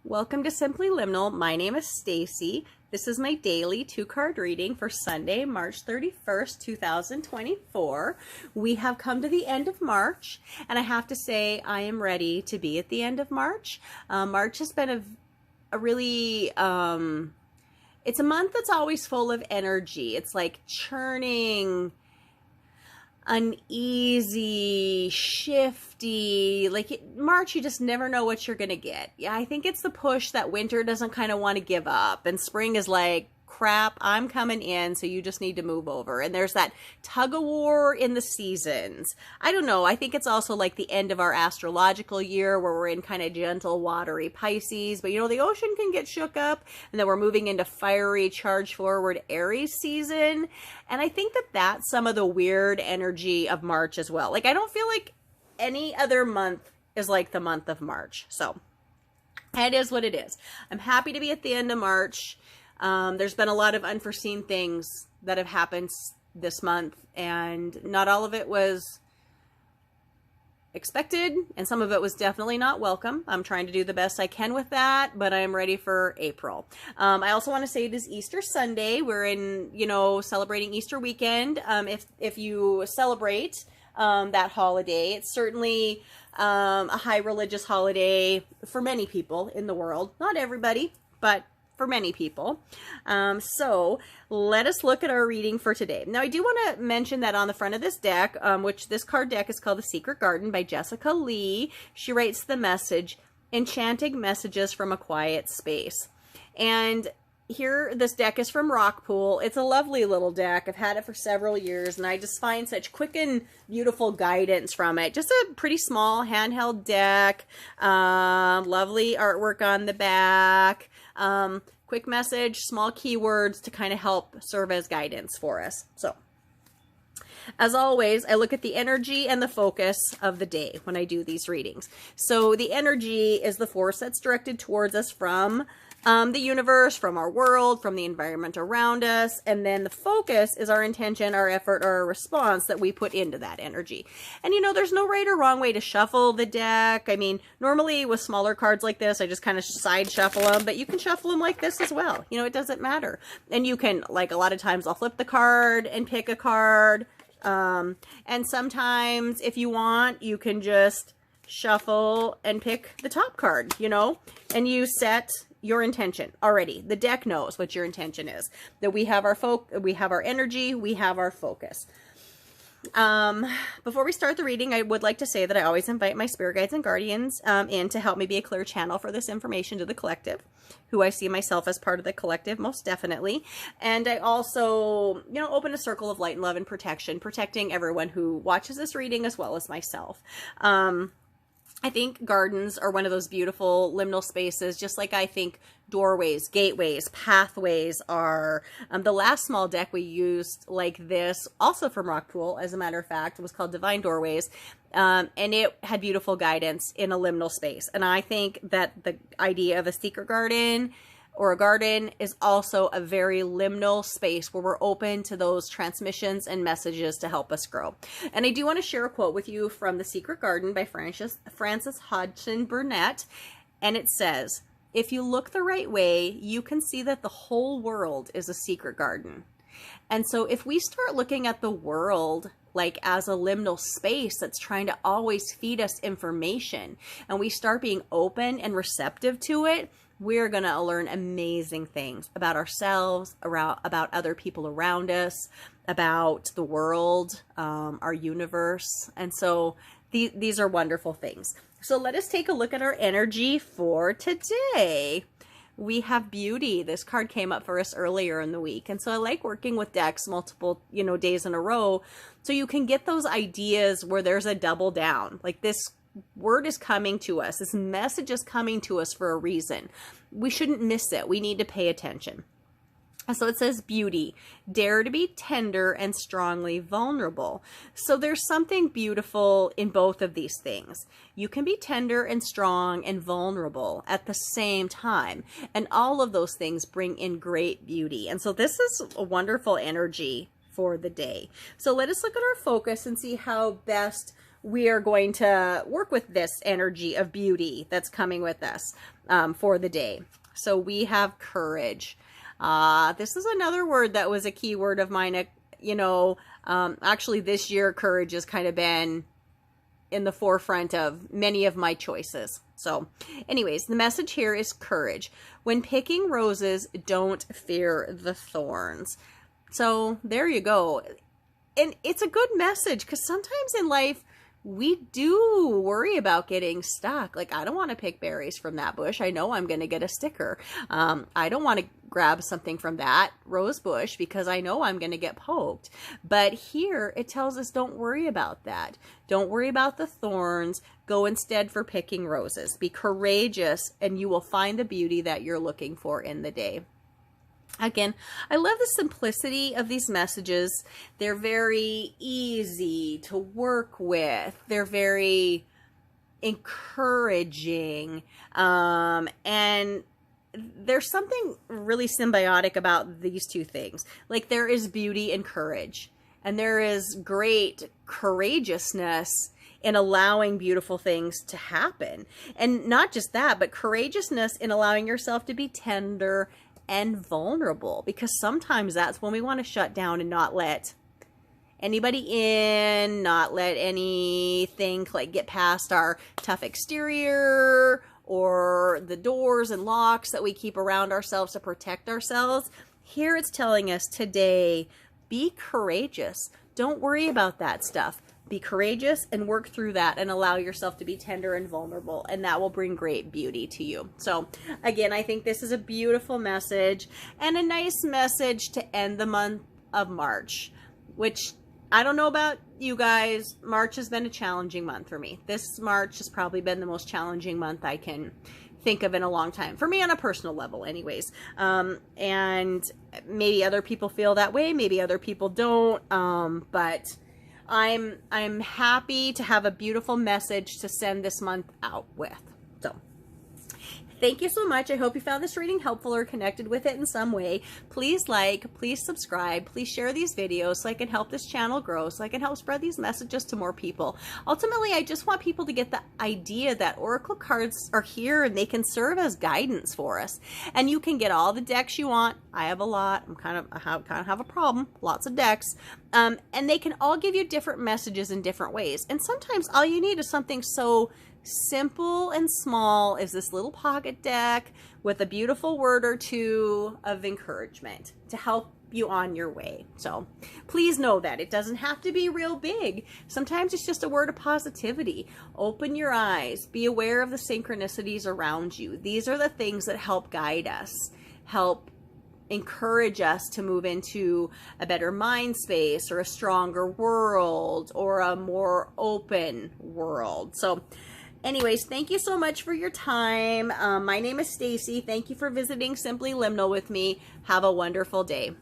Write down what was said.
Welcome to Simply Liminal. My name is Stacy. This is my daily 2-card reading for Sunday, March 31st, 2024. We have come to the end of March, and I have to say I am ready to be at the end of March. March has been a really, it's a month that's always full of energy. It's like churning, uneasy, shifty. March, you just never know what you're gonna get. Yeah, I think it's the push that winter doesn't kind of want to give up, and spring is like, crap, I'm coming in, so you just need to move over. And there's that tug of war in the seasons. I don't know, I think it's also like the end of our astrological year where we're in kind of gentle, watery Pisces, but you know, the ocean can get shook up, and then we're moving into fiery, charge forward Aries season. And I think that that's some of the weird energy of March as well. Like, I don't feel like any other month is like the month of March. So it is what it is. I'm happy to be at the end of March. There's been a lot of unforeseen things that have happened this month, and not all of it was expected, and some of it was definitely not welcome. I'm trying to do the best I can with that, but I'm ready for April. I also want to say it is Easter Sunday. We're in, celebrating Easter weekend. If you celebrate that holiday, it's certainly a high religious holiday for many people in the world. Not everybody, but for many people. So let us look at our reading for today. Now, I do want to mention that on the front of this deck, which this card deck is called The Secret Garden by Jessica Lee, she writes the message, Enchanting Messages from a Quiet Space. And here, this deck is from Rockpool. It's a lovely little deck. I've had it for several years, and I just find such quick and beautiful guidance from it. Just a pretty small handheld deck. Lovely artwork on the back. Quick message, small keywords to kind of help serve as guidance for us. So, as always, I look at the energy and the focus of the day when I do these readings. So the energy is the force that's directed towards us from the universe, from our world, from the environment around us. And then the focus is our intention, our effort, or our response that we put into that energy. And there's no right or wrong way to shuffle the deck. I mean, normally with smaller cards like this, I just kind of side shuffle them, but you can shuffle them like this as well. It doesn't matter. And you can, like, a lot of times I'll flip the card and pick a card. And sometimes if you want, you can just shuffle and pick the top card, and you set your intention already. The deck knows what your intention is, that we have our energy, we have our focus. Before we start the reading, I would like to say that I always invite my spirit guides and guardians in to help me be a clear channel for this information to the collective, who I see myself as part of the collective, most definitely. And I also, open a circle of light and love and protection, protecting everyone who watches this reading as well as myself. I think gardens are one of those beautiful liminal spaces, just like I think doorways, gateways, pathways are. The last small deck we used like this, also from Rockpool, as a matter of fact, was called Divine Doorways, and it had beautiful guidance in a liminal space. And I think that the idea of a secret garden or a garden is also a very liminal space where we're open to those transmissions and messages to help us grow. And I do want to share a quote with you from The Secret Garden by Frances Hodgson Burnett. And it says, "If you look the right way, you can see that the whole world is a secret garden." And so if we start looking at the world like as a liminal space that's trying to always feed us information, and we start being open and receptive to it, we're going to learn amazing things about ourselves, about other people around us, about the world, our universe. And so these are wonderful things. So let us take a look at our energy for today. We have beauty. This card came up for us earlier in the week. And so I like working with decks multiple, days in a row, so you can get those ideas where there's a double down. Like, this word is coming to us. This message is coming to us for a reason. We shouldn't miss it. We need to pay attention. So it says beauty, dare to be tender and strongly vulnerable. So there's something beautiful in both of these things. You can be tender and strong and vulnerable at the same time. And all of those things bring in great beauty. And so this is a wonderful energy for the day. So let us look at our focus and see how best we are going to work with this energy of beauty that's coming with us for the day. So we have courage. This is another word that was a key word of mine. You know, actually this year, courage has kind of been in the forefront of many of my choices. So anyways, the message here is courage. When picking roses, don't fear the thorns. So there you go. And it's a good message, because sometimes in life we do worry about getting stuck. Like, I don't want to pick berries from that bush. I know I'm going to get a sticker. I don't want to grab something from that rose bush because I know I'm going to get poked. But here it tells us, don't worry about that. Don't worry about the thorns. Go instead for picking roses. Be courageous, and you will find the beauty that you're looking for in the day. Again, I love the simplicity of these messages. They're very easy to work with. They're very encouraging. And there's something really symbiotic about these two things. Like, there is beauty and courage. And there is great courageousness in allowing beautiful things to happen. And not just that, but courageousness in allowing yourself to be tender and vulnerable, because sometimes that's when we want to shut down and not let anybody in, not let anything like get past our tough exterior or the doors and locks that we keep around ourselves to protect ourselves. Here it's telling us today, be courageous. Don't worry about that stuff. Be courageous and work through that and allow yourself to be tender and vulnerable, and that will bring great beauty to you. So again, I think this is a beautiful message and a nice message to end the month of March, which I don't know about you guys. March has been a challenging month for me. This March has probably been the most challenging month I can think of in a long time, for me on a personal level anyways. And maybe other people feel that way, maybe other people don't, but I'm happy to have a beautiful message to send this month out with. So thank you so much. I hope you found this reading helpful or connected with it in some way. Please like, please subscribe, please share these videos so I can help this channel grow, so I can help spread these messages to more people. Ultimately, I just want people to get the idea that oracle cards are here and they can serve as guidance for us. And you can get all the decks you want. I have a lot. I kind of have a problem. Lots of decks. And they can all give you different messages in different ways. And sometimes all you need is something so simple and small as this little pocket deck with a beautiful word or two of encouragement to help you on your way. So please know that it doesn't have to be real big. Sometimes it's just a word of positivity. Open your eyes. Be aware of the synchronicities around you. These are the things that help guide us, help encourage us to move into a better mind space or a stronger world or a more open world. So anyways, thank you so much for your time. My name is Stacy. Thank you for visiting Simply Liminal with me. Have a wonderful day.